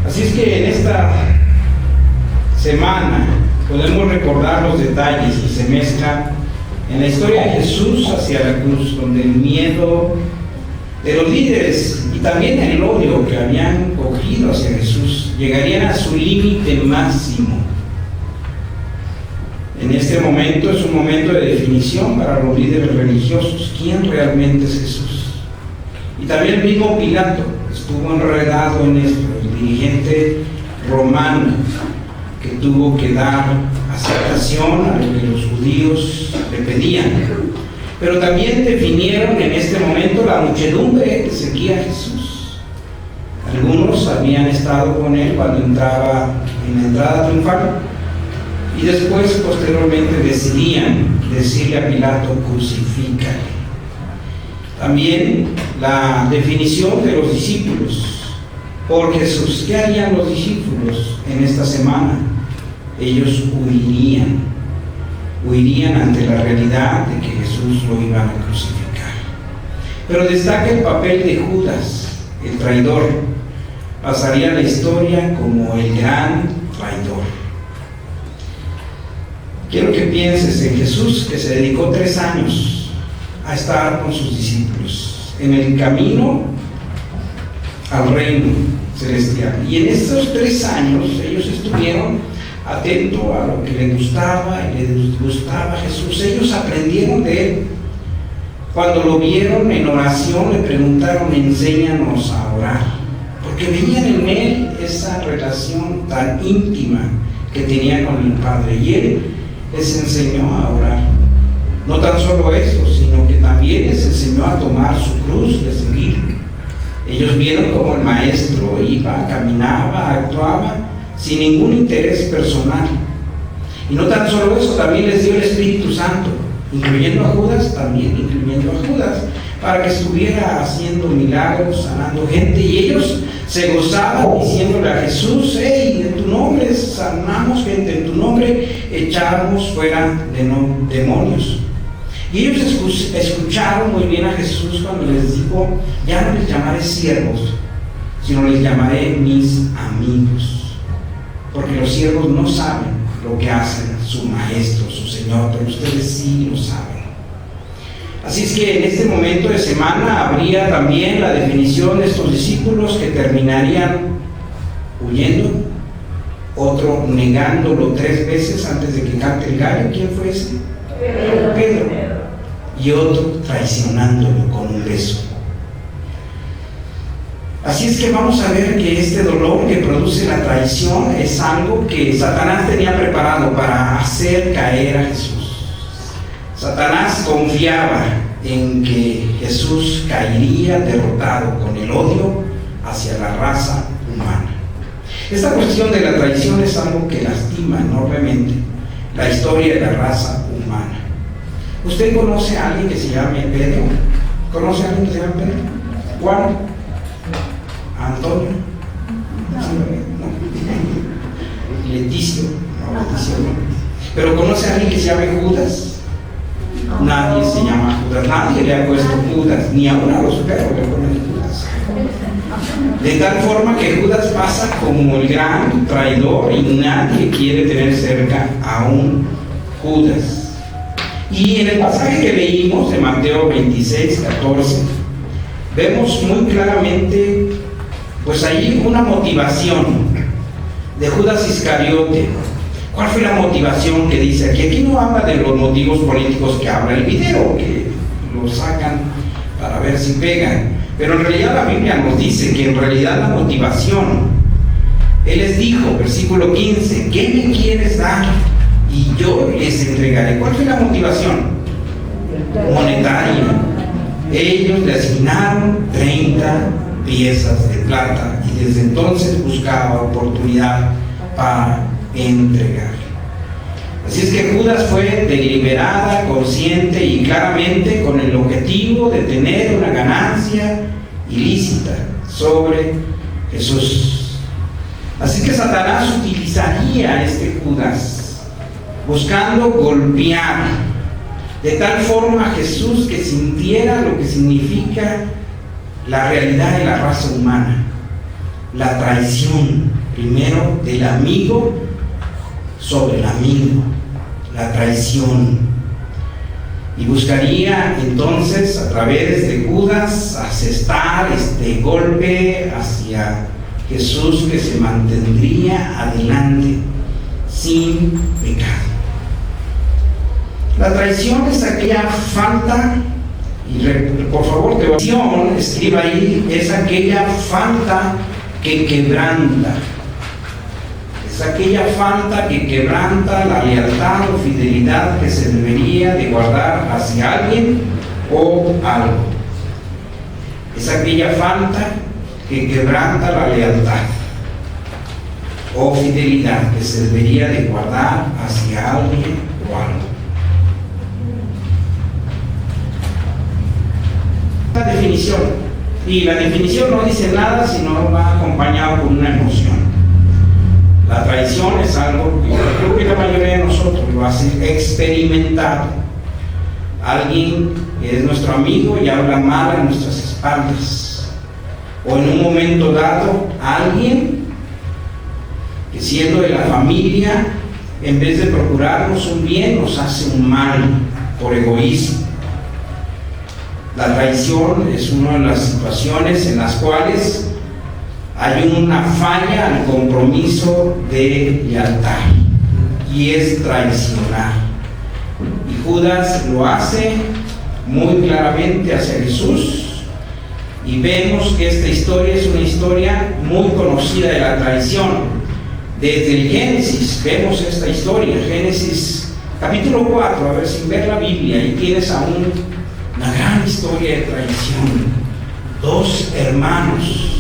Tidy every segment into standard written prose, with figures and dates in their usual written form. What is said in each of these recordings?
Así es que en esta semana podemos recordar los detalles y se mezclan en la historia de Jesús hacia la cruz, donde el miedo de los líderes y también el odio que habían cogido hacia Jesús llegarían a su límite máximo. En este momento es un momento de definición para los líderes religiosos. ¿Quién realmente es Jesús? Y también el mismo Pilato estuvo enredado en esto, el dirigente romano que tuvo que dar aceptación a lo que los judíos le pedían. Pero también definieron en este momento la muchedumbre que seguía a Jesús. Algunos habían estado con él cuando entraba en la entrada triunfal y después, posteriormente, decidían decirle a Pilato: crucifícale. También la definición de los discípulos por Jesús. ¿Qué harían los discípulos en esta semana? Ellos huirían ante la realidad de que Jesús lo iban a crucificar. Pero destaca el papel de Judas, el traidor. Pasaría a la historia como el gran traidor. Quiero que pienses en Jesús, que se dedicó 3 años a estar con sus discípulos en el camino al reino celestial. Y en estos 3 años ellos estuvieron atentos a lo que le gustaba y les gustaba a Jesús. Ellos aprendieron de él. Cuando lo vieron en oración le preguntaron: enséñanos a orar, porque veían en él esa relación tan íntima que tenía con el Padre, y él les enseñó a orar. No tan solo eso, sino que también les enseñó a tomar su cruz y a seguir. Ellos vieron cómo el maestro iba, caminaba, actuaba sin ningún interés personal. Y no tan solo eso, también les dio el Espíritu Santo, incluyendo a Judas, para que estuviera haciendo milagros, sanando gente. Y ellos se gozaban diciéndole a Jesús: hey, en tu nombre sanamos gente, en tu nombre echamos fuera demonios. Y ellos escucharon muy bien a Jesús cuando les dijo: ya no les llamaré siervos, sino les llamaré mis amigos, porque los siervos no saben lo que hacen su maestro, su Señor, pero ustedes sí lo saben. Así es que en este momento de semana habría también la definición de estos discípulos que terminarían huyendo, otro negándolo 3 veces antes de que cante el gallo. ¿Quién fue ese? Pedro. Y otro traicionándolo con un beso. Así es que vamos a ver que este dolor que produce la traición es algo que Satanás tenía preparado para hacer caer a Jesús. Satanás confiaba en que Jesús caería derrotado con el odio hacia la raza humana. Esta cuestión de la traición es algo que lastima enormemente la historia de la raza humana. ¿Usted conoce a alguien que se llame Pedro? ¿Conoce a alguien que se llame Pedro? ¿Juan? ¿Antonio? No. ¿Leticio? No, Leticio no. ¿Pero conoce a alguien que se llame Judas? Nadie se llama Judas, nadie le ha puesto Judas, ni aún a los perros le ponen Judas. De tal forma que Judas pasa como el gran traidor y nadie quiere tener cerca a un Judas. Y en el pasaje que leímos de Mateo 26, 14, vemos muy claramente, pues ahí una motivación de Judas Iscariote. ¿Cuál fue la motivación que dice aquí? Aquí no habla de los motivos políticos que habla el video, que lo sacan para ver si pegan. Pero en realidad la Biblia nos dice que en realidad la motivación, Él les dijo, versículo 15: ¿qué me quieres dar? Y yo les entregaré. ¿Cuál fue la motivación? Monetaria. Ellos le asignaron 30 piezas de plata y desde entonces buscaba oportunidad para entregar. Así es que Judas fue deliberada, consciente y claramente con el objetivo de tener una ganancia ilícita sobre Jesús. Así que Satanás utilizaría a este Judas buscando golpear de tal forma a Jesús que sintiera lo que significa la realidad de la raza humana. la traición, primero del amigo sobre el amigo, la traición. Y buscaría entonces a través de Judas asestar este golpe hacia Jesús, que se mantendría adelante sin pecado. La traición es aquella falta, y por favor, traición, escriba ahí, es aquella falta que quebranta. Es aquella falta que quebranta la lealtad o fidelidad que se debería de guardar hacia alguien o algo. Es aquella falta que quebranta la lealtad o fidelidad que se debería de guardar hacia alguien o algo. La definición, y la definición no dice nada si no va acompañado con una emoción. La traición es algo que yo creo que la mayoría de nosotros lo hace experimentado. Alguien que es nuestro amigo y habla mal a nuestras espaldas, o en un momento dado alguien que, siendo de la familia, en vez de procurarnos un bien, nos hace un mal por egoísmo. La traición es una de las situaciones en las cuales hay una falla al compromiso de lealtad, y es traicionar. Y Judas lo hace muy claramente hacia Jesús, y vemos que esta historia es una historia muy conocida de la traición. Desde el Génesis vemos esta historia, Génesis capítulo 4, a ver, sin ver la Biblia, y tienes aún una gran historia de traición. Dos hermanos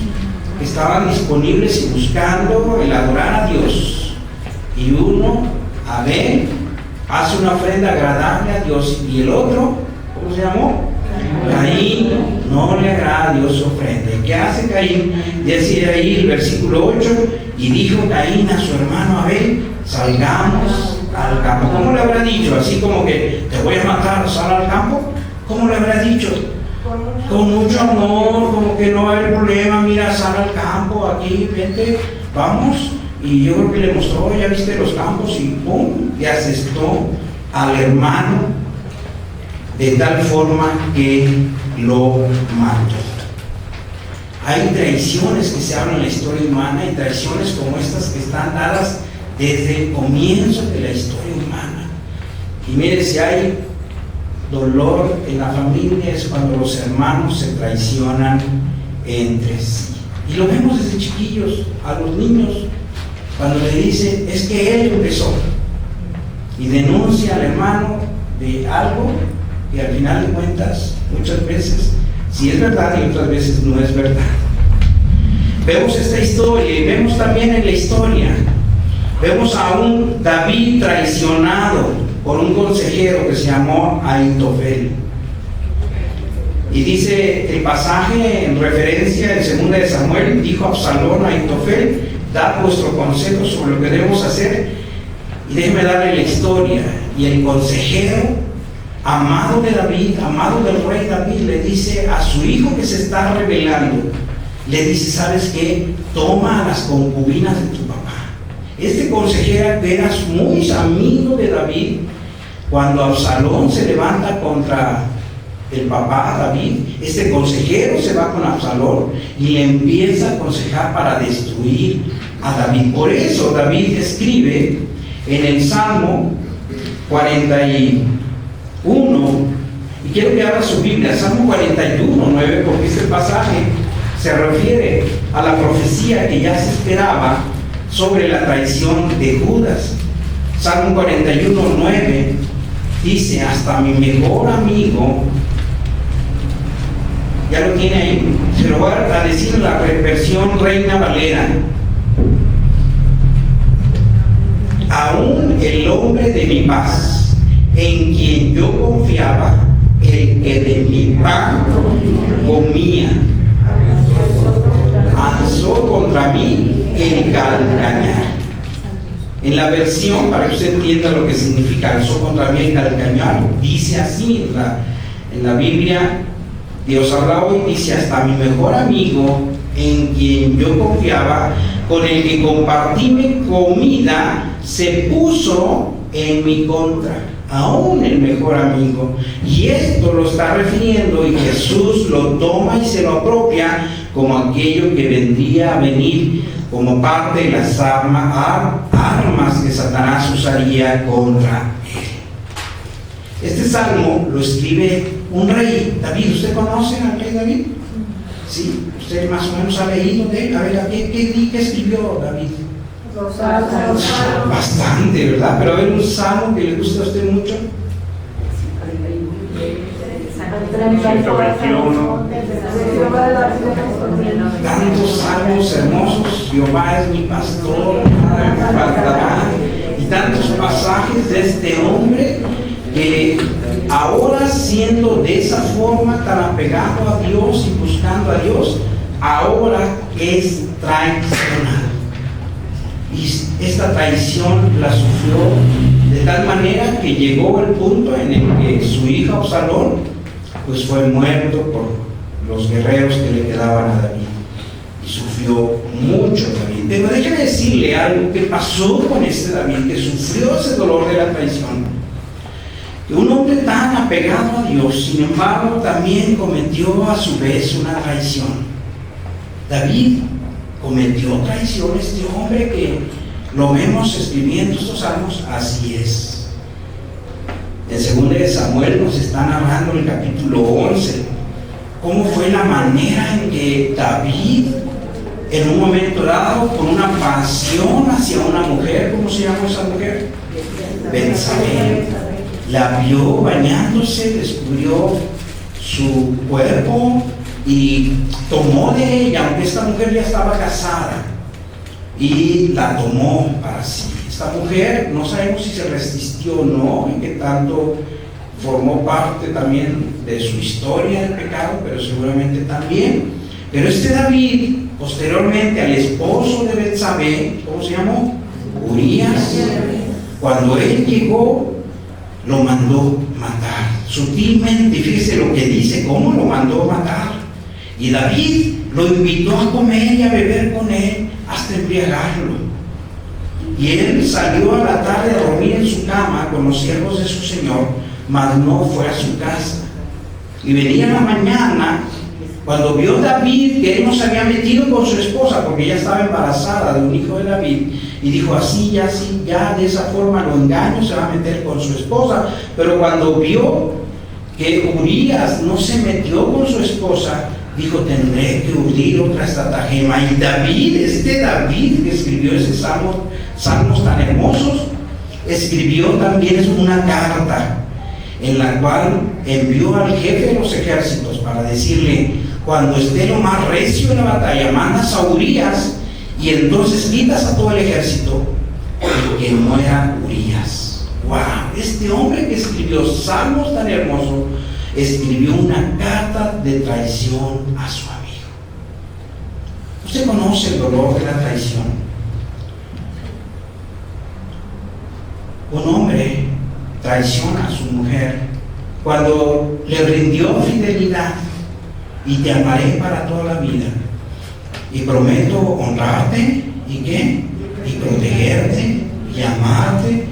que estaban disponibles y buscando el adorar a Dios, y uno, Abel, hace una ofrenda agradable a Dios, y el otro, ¿cómo se llamó? Caín. No le agrada a Dios su ofrenda. ¿Y qué hace Caín? Dice ahí el versículo 8, y dijo Caín a su hermano Abel: salgamos al campo. ¿Cómo le habrá dicho? Así como que te voy a matar, sal al campo. ¿Cómo le habrá dicho? Con mucho amor, como que no va a haber problema, mira, sal al campo, aquí, vente, vamos. Y yo creo que le mostró, ya viste los campos, y pum, le asestó al hermano de tal forma que lo mató. Hay traiciones que se hablan en la historia humana, y traiciones como estas que están dadas desde el comienzo de la historia humana. Y mire, si hay dolor en la familia es cuando los hermanos se traicionan entre sí. Y lo vemos desde chiquillos, a los niños, cuando le dicen: es que él empezó, y denuncia al hermano de algo que al final de cuentas, muchas veces sí es verdad y otras veces no es verdad. Vemos esta historia, y vemos también en la historia, vemos a un David traicionado por un consejero que se llamó Ahitofel. Y dice el pasaje en referencia en 2 de Samuel: dijo Absalón a Ahitofel: dad vuestro consejo sobre lo que debemos hacer. Y déjeme darle la historia. Y el consejero, amado de David, amado del rey David, le dice a su hijo que se está rebelando, le dice: ¿sabes qué? Toma a las concubinas de tu papá. Este consejero era muy amigo de David. Cuando Absalón se levanta contra el papá David, este consejero se va con Absalón y le empieza a aconsejar para destruir a David. Por eso David escribe en el Salmo 41, y quiero que abra su Biblia, Salmo 41, 9, porque este pasaje se refiere a la profecía que ya se esperaba sobre la traición de Judas. Salmo 41, 9 dice: hasta mi mejor amigo, ya lo tiene ahí, se lo voy a decir en la versión Reina Valera: aún el hombre de mi paz, en quien yo confiaba, el que de mi pan comía, alzó contra mí el calcañar. En la versión, para que usted entienda lo que significa alzó contra mí el calcañar, dice así en la Biblia: Dios habla hoy, dice: hasta mi mejor amigo, en quien yo confiaba, con el que compartí mi comida, se puso en mi contra, aún el mejor amigo. Y esto lo está refiriendo, y Jesús lo toma y se lo apropia como aquello que vendría a venir como parte de las armas que Satanás usaría contra él. Este salmo lo escribe un rey, David. ¿Usted conoce al rey David? Sí, usted más o menos ha leído de él. A ver, ¿qué escribió David? Los salmos. Bastante, ¿verdad? Pero a ver, un salmo que le gusta a usted mucho. 121. Tantos salmos hermosos. Jehová es mi pastor, nada me faltará. Y tantos pasajes de este hombre que ahora, siendo de esa forma tan apegado a Dios y buscando a Dios, ahora es traicionado. Y esta traición la sufrió de tal manera que llegó el punto en el que su hija Absalón pues fue muerto por los guerreros que le quedaban a David, y sufrió mucho David. Pero déjeme decirle algo que pasó con este David, que sufrió ese dolor de la traición. Que un hombre tan apegado a Dios, sin embargo, también cometió a su vez una traición. David cometió traición. Este hombre que lo vemos escribiendo estos salmos, así es. En 2 Samuel nos está narrando el capítulo 11 cómo fue la manera en que David, en un momento dado, con una pasión hacia una mujer, ¿cómo se llama esa mujer? Betsabé. La vio bañándose, descubrió su cuerpo y tomó de ella, aunque esta mujer ya estaba casada, y la tomó para sí. Esta mujer, no sabemos si se resistió o no, y que tanto formó parte también de su historia del pecado, pero seguramente también. Pero este David, posteriormente al esposo de Betsabé, ¿cómo se llamó? Urías. Cuando él llegó, lo mandó matar. Sutilmente, fíjese lo que dice, cómo lo mandó matar. Y David lo invitó a comer y a beber con él hasta embriagarlo. Y él salió a la tarde a dormir en su cama con los siervos de su señor, mas no fue a su casa. Y venía la mañana, cuando vio David que él no se había metido con su esposa, porque ella estaba embarazada de un hijo de David, y dijo, así, ya de esa forma lo engaño, se va a meter con su esposa. Pero cuando vio que Urías no se metió con su esposa, dijo, tendré que urdir otra estratagema. Y David, este David que escribió ese salmos tan hermosos, escribió también una carta en la cual envió al jefe de los ejércitos para decirle, cuando esté lo más recio en la batalla, mandas a Urías y entonces quitas a todo el ejército y que muera Urías. ¡Wow! Este hombre que escribió salmos tan hermosos escribió una carta de traición a su amigo. Usted conoce el dolor de la traición. Un hombre traiciona a su mujer cuando le rindió fidelidad, y te amaré para toda la vida, y prometo honrarte, ¿y qué? Y protegerte y amarte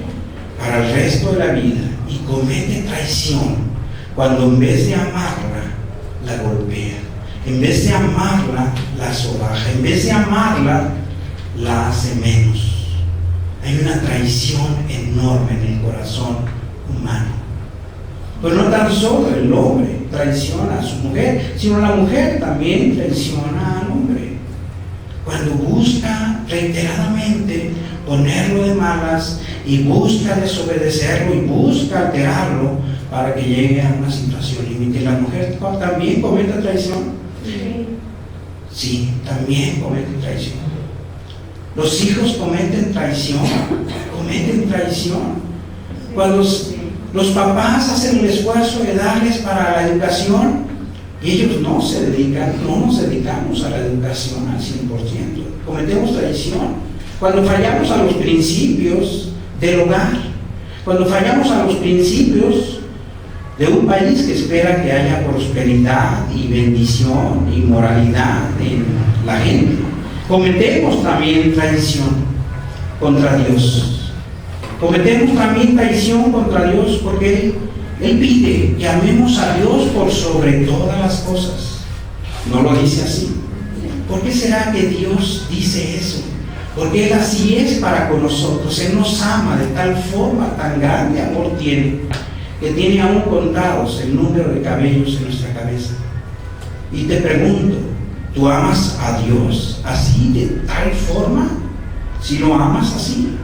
para el resto de la vida, y comete traición cuando en vez de amarla la golpea, en vez de amarla la sobaja, en vez de amarla la hace menos. Hay una traición enorme en el corazón humano. Pero no tan solo el hombre traiciona a su mujer, sino la mujer también traiciona al hombre. Cuando busca reiteradamente ponerlo de malas, y busca desobedecerlo, y busca alterarlo para que llegue a una situación límite. ¿La mujer también comete traición? Sí, también comete traición. Los hijos cometen traición. Cuando los papás hacen el esfuerzo de darles para la educación, y ellos no nos dedicamos a la educación al 100%, cometemos traición. Cuando fallamos a los principios del hogar, cuando fallamos a los principios de un país que espera que haya prosperidad y bendición y moralidad en la gente. Cometemos también traición contra Dios. Cometemos también traición contra Dios porque Él pide que amemos a Dios por sobre todas las cosas. No lo dice así. ¿Por qué será que Dios dice eso? Porque Él así es para con nosotros. Él nos ama de tal forma, tan grande amor tiene, que tiene aún contados el número de cabellos en nuestra cabeza. Y te pregunto, ¿tú amas a Dios así, de tal forma? Si lo amas así,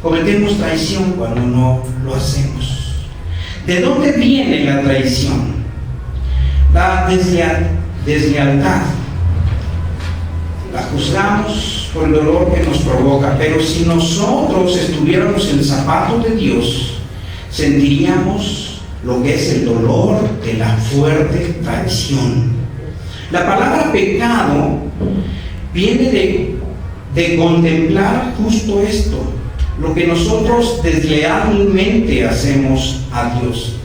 cometemos traición cuando no lo hacemos. ¿De dónde viene la traición? La deslealtad. La juzgamos por el dolor que nos provoca, pero si nosotros estuviéramos en zapatos de Dios, sentiríamos lo que es el dolor de la fuerte traición. La palabra pecado viene de contemplar justo esto, lo que nosotros deslealmente hacemos a Dios.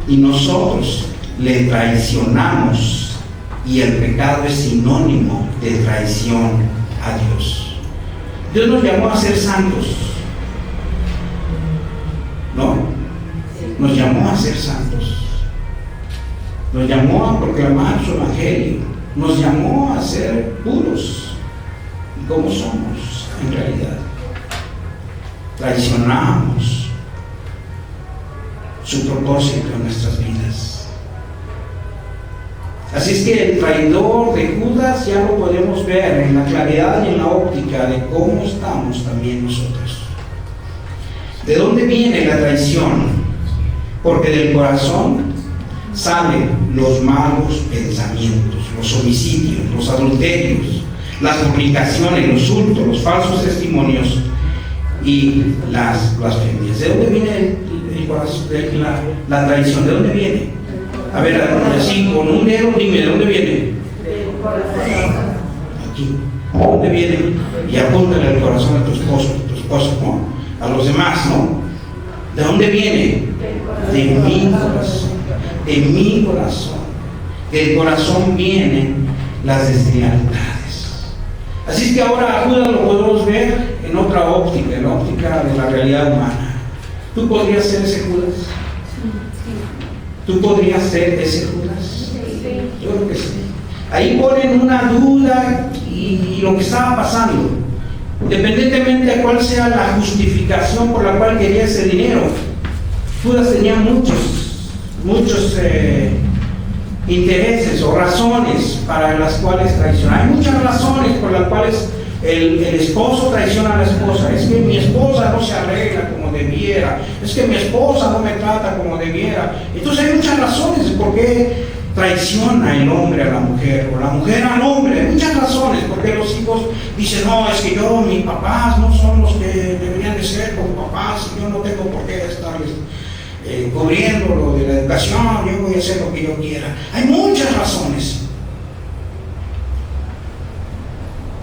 Y nosotros le traicionamos, y el pecado es sinónimo de traición a Dios. Dios nos llamó a ser santos, ¿no? Nos llamó a ser santos. Nos llamó a proclamar su evangelio. Nos llamó a ser puros. ¿Y cómo somos en realidad? Traicionamos su propósito en nuestras vidas. Así es que el traidor de Judas ya lo podemos ver en la claridad y en la óptica de cómo estamos también nosotros. ¿De dónde viene la traición? Porque del corazón salen los malos pensamientos, los homicidios, los adulterios, las fornicaciones, los hurtos, los falsos testimonios y las blasfemias. ¿De dónde viene el corazón, la traición? ¿De dónde viene? A ver, así con un dedo, dime, ¿de dónde viene? Aquí. ¿De dónde viene? Y apúntale al corazón a tu esposa, ¿no? A los demás, ¿no? ¿De dónde viene? De mi corazón. De mi corazón. Del corazón vienen las deslealtades. Así es que ahora a Judas lo podemos ver en otra óptica, en la óptica de la realidad humana. ¿Tú podrías ser ese Judas? ¿Tú podrías ser ese Judas? Yo creo que sí. Ahí ponen una duda y lo que estaba pasando, independientemente de cuál sea la justificación por la cual quería ese dinero. Judas tenía muchos intereses o razones para las cuales traiciona. Hay muchas razones por las cuales el esposo traiciona a la esposa. Es que mi esposa no se arregla como debiera, es que mi esposa no me trata como debiera. Entonces hay muchas razones de por qué traiciona el hombre a la mujer o la mujer al hombre. Hay muchas razones por qué los hijos dicen, no, es que mis papás no son los que deberían de ser como papás, y yo no tengo por qué estarles cubriendo lo de la educación, yo voy a hacer lo que yo quiera. Hay muchas razones,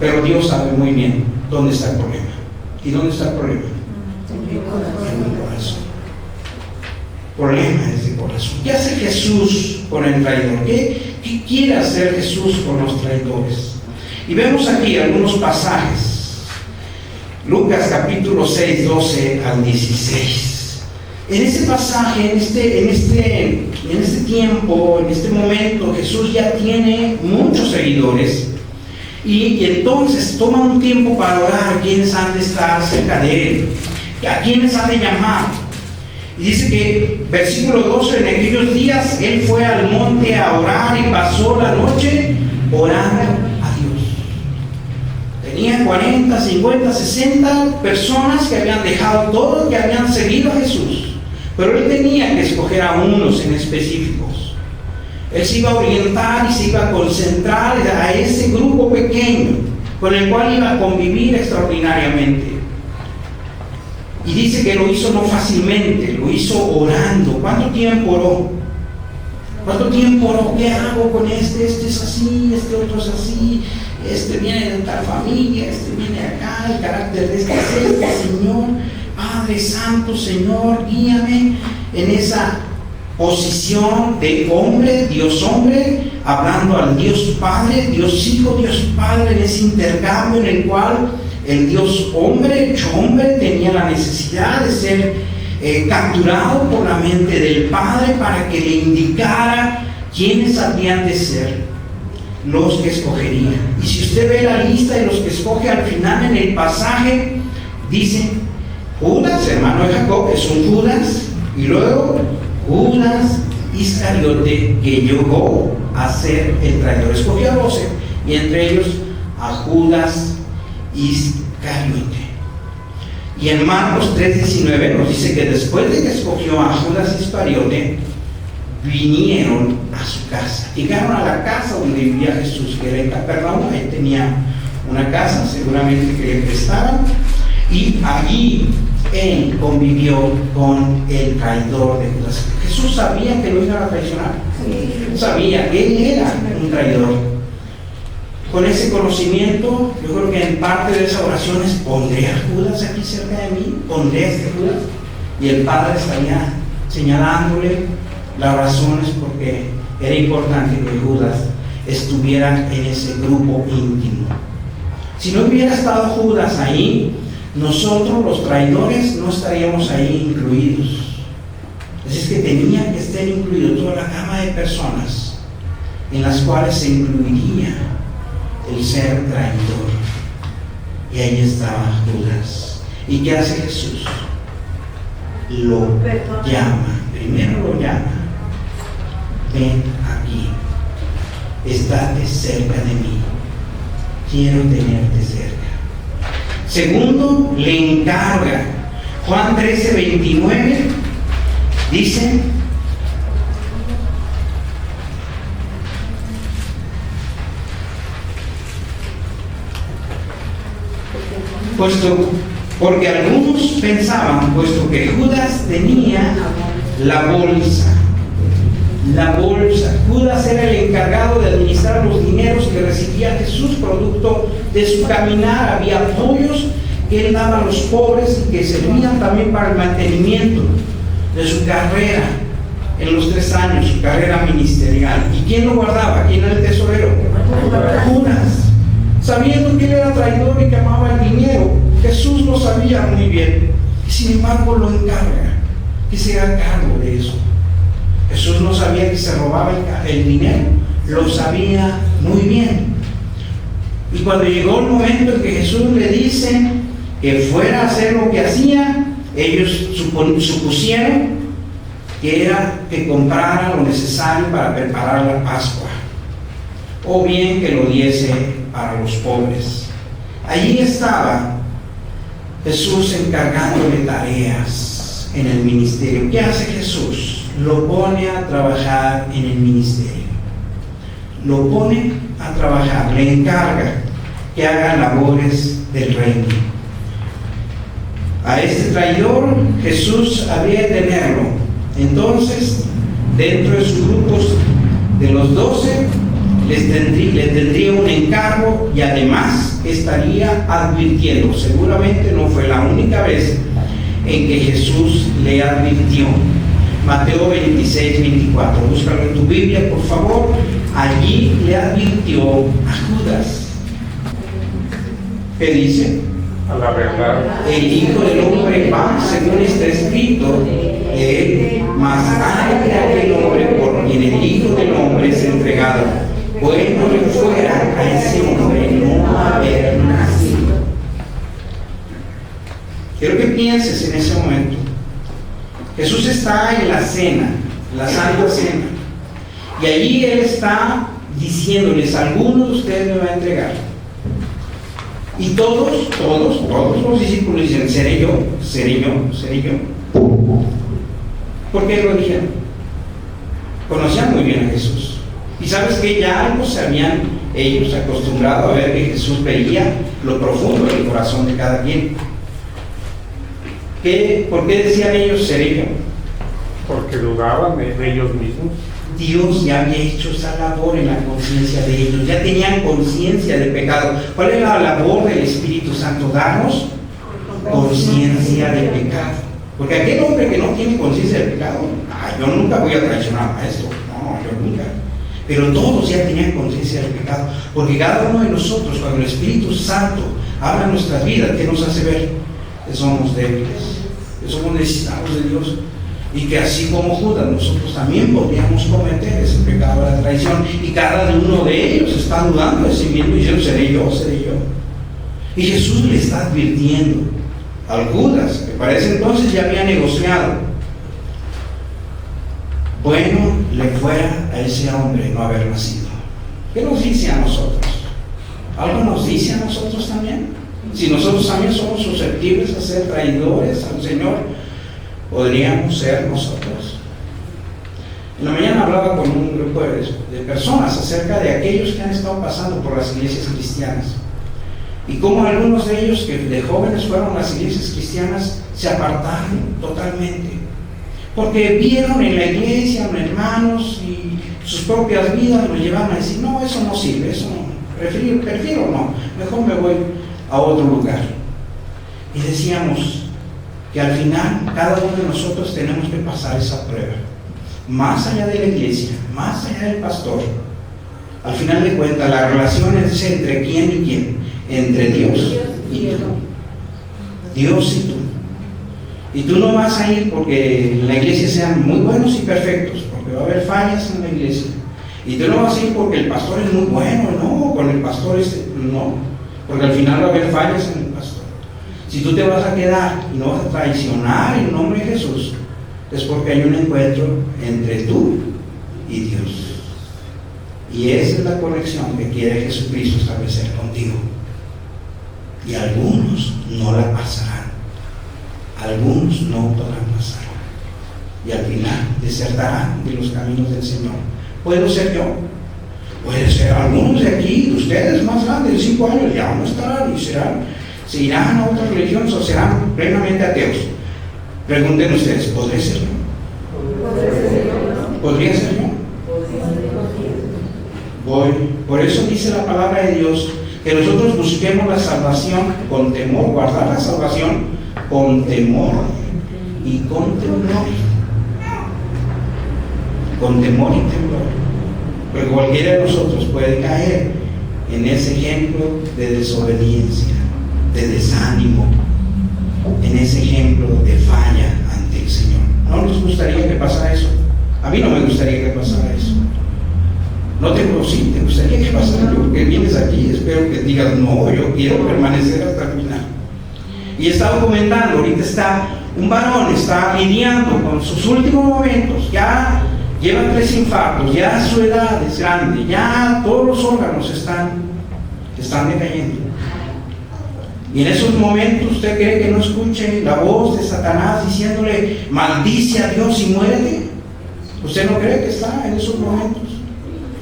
pero Dios sabe muy bien dónde está el problema. ¿Y dónde está el problema? En mi corazón. Problema es de corazón. ¿Qué hace Jesús con el traidor? ¿Qué quiere hacer Jesús con los traidores? Y vemos aquí algunos pasajes. Lucas capítulo 6, 12 al 16. En ese pasaje, en este tiempo, en este momento, Jesús ya tiene muchos seguidores y entonces toma un tiempo para orar a quienes han de estar cerca de Él, a quienes han de llamar. Y dice que, versículo 12, en aquellos días Él fue al monte a orar y pasó la noche orando a Dios. Tenía 40, 50, 60 personas que habían dejado todo, que habían seguido a Jesús. Pero Él tenía que escoger a unos en específicos. Él se iba a orientar y se iba a concentrar a ese grupo pequeño con el cual iba a convivir extraordinariamente. Y dice que lo hizo no fácilmente, lo hizo orando. ¿Cuánto tiempo oró? ¿Cuánto tiempo oró? ¿Qué hago con este? Este es así, este otro es así, este viene de tal familia, este viene acá, el carácter de este es este, Señor. Padre Santo, Señor, guíame en esa posición de hombre, Dios hombre, hablando al Dios Padre, Dios Hijo, Dios Padre, en ese intercambio en el cual el Dios hombre, hecho hombre, tenía la necesidad de ser capturado por la mente del Padre para que le indicara quiénes habían de ser los que escogería. Y si usted ve la lista de los que escoge al final en el pasaje, dice Judas, hermano de Jacob, es un Judas, y luego Judas Iscariote, que llegó a ser el traidor. Escogió a 12, y entre ellos a Judas Iscariote. Y en Marcos 3:19 nos dice que después de que escogió a Judas Iscariote, vinieron a su casa. Llegaron a la casa donde vivía Jesús, que era en Capernaum. Ahí tenía una casa, seguramente que le prestaban, y allí él convivió con el traidor de Judas. Jesús sabía que lo iban a traicionar. Sabía que él era un traidor. Con ese conocimiento, yo creo que en parte de esa oración es: pondré a Judas aquí cerca de mí, pondré a este Judas. Y el Padre estaría señalándole las razones porque era importante que Judas estuviera en ese grupo íntimo. Si no hubiera estado Judas ahí, nosotros los traidores no estaríamos ahí incluidos. Así es que tenía que estar incluido toda la gama de personas en las cuales se incluiría el ser traidor. Y ahí estaba Judas. ¿Y qué hace Jesús? Lo llama. Primero lo llama: ven aquí, estate cerca de mí, quiero tenerte cerca. Segundo, le encarga. Juan 13:29 dice: porque algunos pensaban, puesto que Judas tenía la bolsa. Judas era el encargado de administrar los dineros que recibía Jesús producto de su caminar. Había apoyos que él daba a los pobres y que servían también para el mantenimiento de su carrera en los 3 años, su carrera ministerial. ¿Y quién lo guardaba? ¿Quién era el tesorero? Judas. Sabiendo que él era traidor y que amaba el dinero, Jesús lo sabía muy bien, y sin embargo lo encarga que se haga cargo de eso. Jesús no sabía que se robaba el dinero, lo sabía muy bien. Y cuando llegó el momento en que Jesús le dice que fuera a hacer lo que hacía, ellos supusieron que era que comprara lo necesario para preparar la Pascua, o bien que lo diese para los pobres. Allí estaba Jesús encargándole tareas en el ministerio. ¿Qué hace Jesús? Lo pone a trabajar en el ministerio. Lo pone a trabajar, le encarga que haga labores del reino. A este traidor Jesús había de tenerlo. Entonces, dentro de sus grupos de los 12, le tendría un encargo, y además estaría advirtiendo. Seguramente no fue la única vez en que Jesús le advirtió. Mateo 26:24, búscalo en tu Biblia, por favor. Allí le advirtió a Judas. ¿Qué dice? A la verdad, El Hijo del Hombre va, según está escrito, más hay de aquel hombre por quien el Hijo del Hombre es entregado. Bueno le fuera a ese hombre no haber nacido. Quiero que pienses en ese momento. Jesús está en la cena, la Santa Cena, y allí Él está diciéndoles: algunos de ustedes me van a entregar. Y todos los discípulos dicen: seré yo. ¿Por qué lo dijeron? Conocían muy bien a Jesús. Y sabes que ya algo se habían ellos acostumbrado a ver que Jesús veía lo profundo del corazón de cada quien. ¿Por qué decían ellos: seré yo? porque dudaban de ellos mismos. Dios ya había hecho esa labor en la conciencia de ellos, ya tenían conciencia del pecado. ¿Cuál es la labor del Espíritu Santo? Darnos conciencia de pecado. Porque aquel hombre que no tiene conciencia de pecado, yo nunca voy a traicionar al maestro, no, yo nunca. pero todos ya tenían conciencia del pecado, porque cada uno de nosotros, cuando el Espíritu Santo habla en nuestras vidas, ¿qué nos hace ver? Que somos débiles, que somos necesitados de Dios, y que así como Judas, nosotros también podríamos cometer ese pecado de la traición, y cada uno de ellos está dudando de sí mismo y diciendo, seré yo. Y Jesús le está advirtiendo al Judas, que para ese entonces ya había negociado. Bueno le fuera a ese hombre no haber nacido. ¿Qué nos dice a nosotros? ¿Algo nos dice a nosotros también? Si nosotros también somos susceptibles a ser traidores al Señor, podríamos ser nosotros. En la mañana hablaba con un grupo de personas acerca de aquellos que han estado pasando por las iglesias cristianas, y cómo algunos de ellos que de jóvenes fueron a las iglesias cristianas se apartaron totalmente, porque vieron en la iglesia hermanos y sus propias vidas los llevaban a decir, no, eso no sirve, eso no, prefiero no, mejor me voy a otro lugar. Y decíamos que al final cada uno de nosotros tenemos que pasar esa prueba, más allá de la iglesia, más allá del pastor. Al final de cuentas, la relación es entre quién y quién, entre Dios y tú. Dios y tú. Y tú no vas a ir porque en la iglesia sean muy buenos y perfectos, porque va a haber fallas en la iglesia. Y tú no vas a ir porque el pastor es muy bueno, no, con el pastor no, porque al final va a haber fallas en el pastor. Si tú te vas a quedar y no vas a traicionar en nombre de Jesús, es porque hay un encuentro entre tú y Dios. Y esa es la conexión que quiere Jesucristo establecer contigo. Y algunos no la pasarán, algunos no podrán pasar, y al final desertarán de los caminos del Señor. ¿Puedo ser yo? Puede ser algunos de aquí, de ustedes más grandes, de 5 años, ya no estarán y se irán a otras religiones o serán plenamente ateos. Pregunten ustedes, ¿podré ser yo? ¿Podría ser yo? Por eso dice la palabra de Dios que nosotros busquemos la salvación con temor, guardar la salvación con temor y con temor. Con temor y temor. Porque cualquiera de nosotros puede caer en ese ejemplo de desobediencia, de desánimo, en ese ejemplo de falla ante el Señor. ¿No nos gustaría que pasara eso? A mí no me gustaría que pasara eso. No te gustaría que pasara. Yo que vienes aquí, espero que digas, no, yo quiero permanecer hasta el final. Y estaba comentando, ahorita está un varón, está lidiando con sus últimos momentos, ya lleva 3 infartos, ya su edad es grande, ya todos los órganos están decayendo. Y en esos momentos usted cree que no escuche la voz de Satanás diciéndole, maldice a Dios y muérete. ¿Usted no cree que está en esos momentos?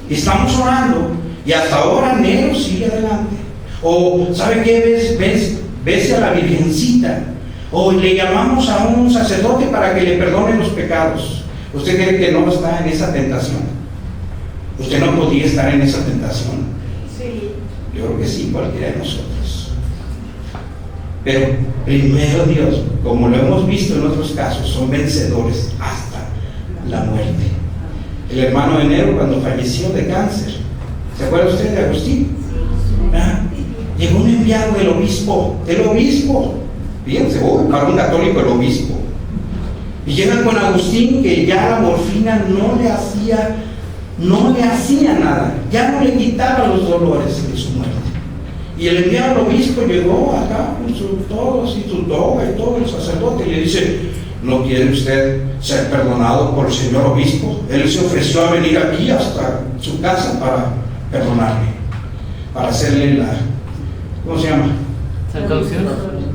Estamos orando y hasta ahora Nero sigue adelante. O ¿sabe qué? Ves a la Virgencita, o le llamamos a un sacerdote para que le perdone los pecados. ¿Usted cree que no está en esa tentación? ¿Usted no podría estar en esa tentación? Sí. Yo creo que sí, cualquiera de nosotros. Pero primero Dios, como lo hemos visto en otros casos, son vencedores hasta la muerte. El hermano de Nero, cuando falleció de cáncer, ¿se acuerda usted de Agustín? ¿Ah? Llegó un enviado del obispo, fíjense, para un católico el obispo, y llega con Agustín, que ya la morfina no le hacía nada, ya no le quitaba los dolores de su muerte. Y el enviado del obispo llegó acá con su toga y todo el sacerdote, y le dice, ¿no quiere usted ser perdonado por el señor obispo? Él se ofreció a venir aquí hasta su casa para perdonarme, para hacerle la, ¿cómo se llama? Santa Unción.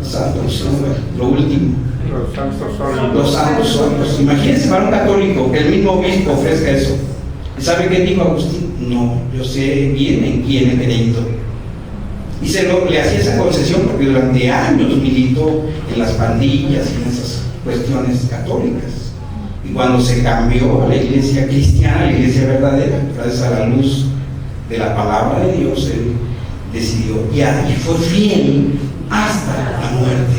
Santa Unción, lo último. Los santos óleos. Los santos óleos. Imagínense para un católico que el mismo obispo ofrezca eso. ¿Y sabe qué dijo Agustín? No, yo sé bien en quién he creído. Y le hacía esa concesión porque durante años militó en las pandillas y en esas cuestiones católicas. Y cuando se cambió a la iglesia cristiana, a la iglesia verdadera, gracias a la luz de la palabra de Dios, él decidió y fue fiel hasta la muerte.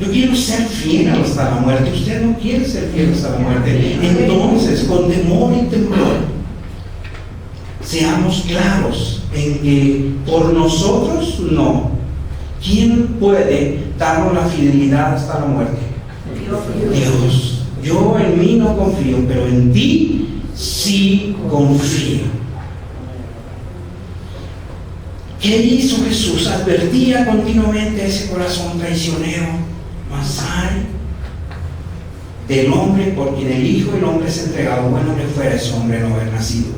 Yo quiero ser fiel hasta la muerte. Usted no quiere ser fiel hasta la muerte. Entonces, con temor y temblor, seamos claros en que por nosotros no. ¿Quién puede darnos la fidelidad hasta la muerte? Dios. Yo en mí no confío, pero en ti sí confío. ¿Qué hizo Jesús? Advertía continuamente a ese corazón traicionero. Mas ay del hombre por quien el Hijo del Hombre es entregado. Bueno le fuera ese hombre no haber nacido.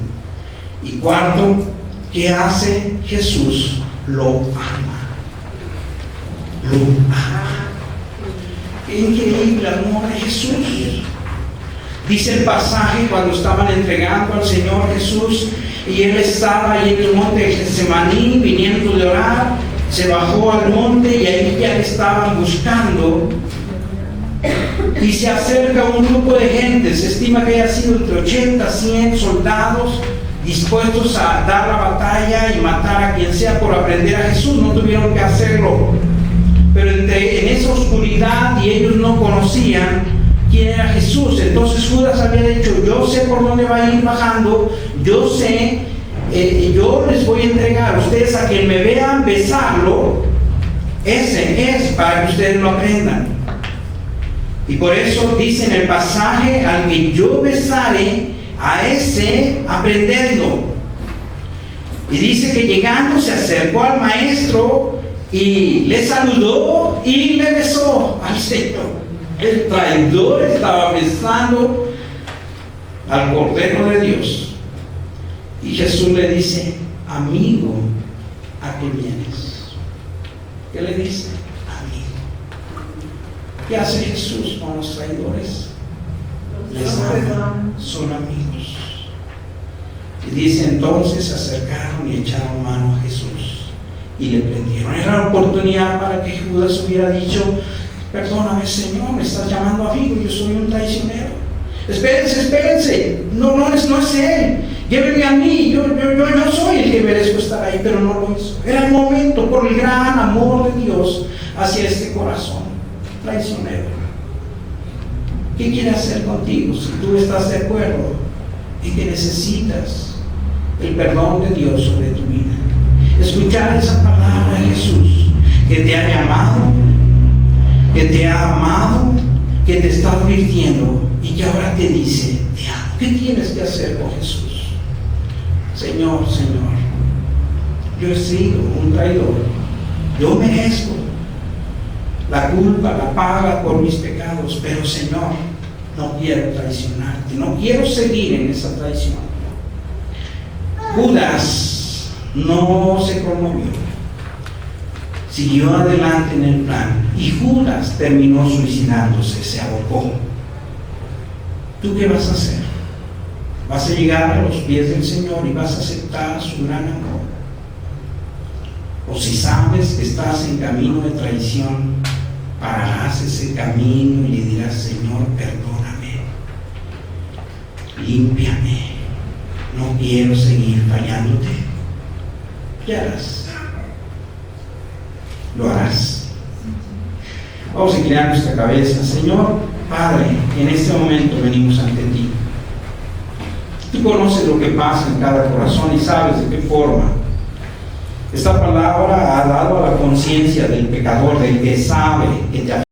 Y cuarto, ¿qué hace Jesús? Lo ama. Lo ama. Qué increíble amor de Jesús. Dice el pasaje cuando estaban entregando al Señor Jesús y Él estaba ahí en el monte de Getsemaní viniendo de orar, se bajó al monte y ahí ya le estaban buscando. Y se acerca un grupo de gente, se estima que haya sido entre 80 100 soldados dispuestos a dar la batalla y matar a quien sea por aprender a Jesús. No tuvieron que hacerlo, pero en esa oscuridad y ellos no conocían quién era Jesús. Entonces Judas había dicho: yo sé por dónde va a ir bajando, yo sé, yo les voy a entregar a ustedes a quien me vean besarlo, ese es, para que ustedes lo aprendan. Y por eso dice en el pasaje: al que yo besare, a ese aprendedlo. Y dice que llegando se acercó al maestro y le saludó y le besó al Señor. El traidor estaba besando al Cordero de Dios. Y Jesús le dice: amigo, ¿a qué vienes? ¿Qué le dice? ¿Qué hace Jesús con los traidores? Les ama, son amigos. Y dice: entonces se acercaron y echaron mano a Jesús y le prendieron. Era la oportunidad para que Judas hubiera dicho: perdóname, Señor, me estás llamando amigo, yo soy un traicionero. Espérense, no es él, llévenme a mí, yo soy el que merezco estar ahí, pero no lo hizo. Era el momento, por el gran amor de Dios hacia este corazón traicionero. ¿Qué quiere hacer contigo si tú estás de acuerdo en que necesitas el perdón de Dios sobre tu vida? Escuchar esa palabra de Jesús, que te ha llamado, que te ha amado, que te está advirtiendo y que ahora te dice: te amo. ¿Qué tienes que hacer con Jesús? Señor, yo he sido un traidor, yo merezco la culpa, la paga por mis pecados, pero Señor, no quiero traicionarte, no quiero seguir en esa traición. Judas no se conmovió, siguió adelante en el plan, y Judas terminó suicidándose, se ahogó. ¿Tú qué vas a hacer? ¿Vas a llegar a los pies del Señor y vas a aceptar su gran amor? O si sabes que estás en camino de traición, pararás ese camino y le dirás: Señor, perdóname, límpiame, no quiero seguir fallándote. ¿Qué harás? Lo harás. Vamos a inclinar nuestra cabeza. Señor Padre, en este momento venimos ante ti. Tú conoces lo que pasa en cada corazón y sabes de qué forma esta palabra ha dado a la conciencia del pecador, del que sabe que te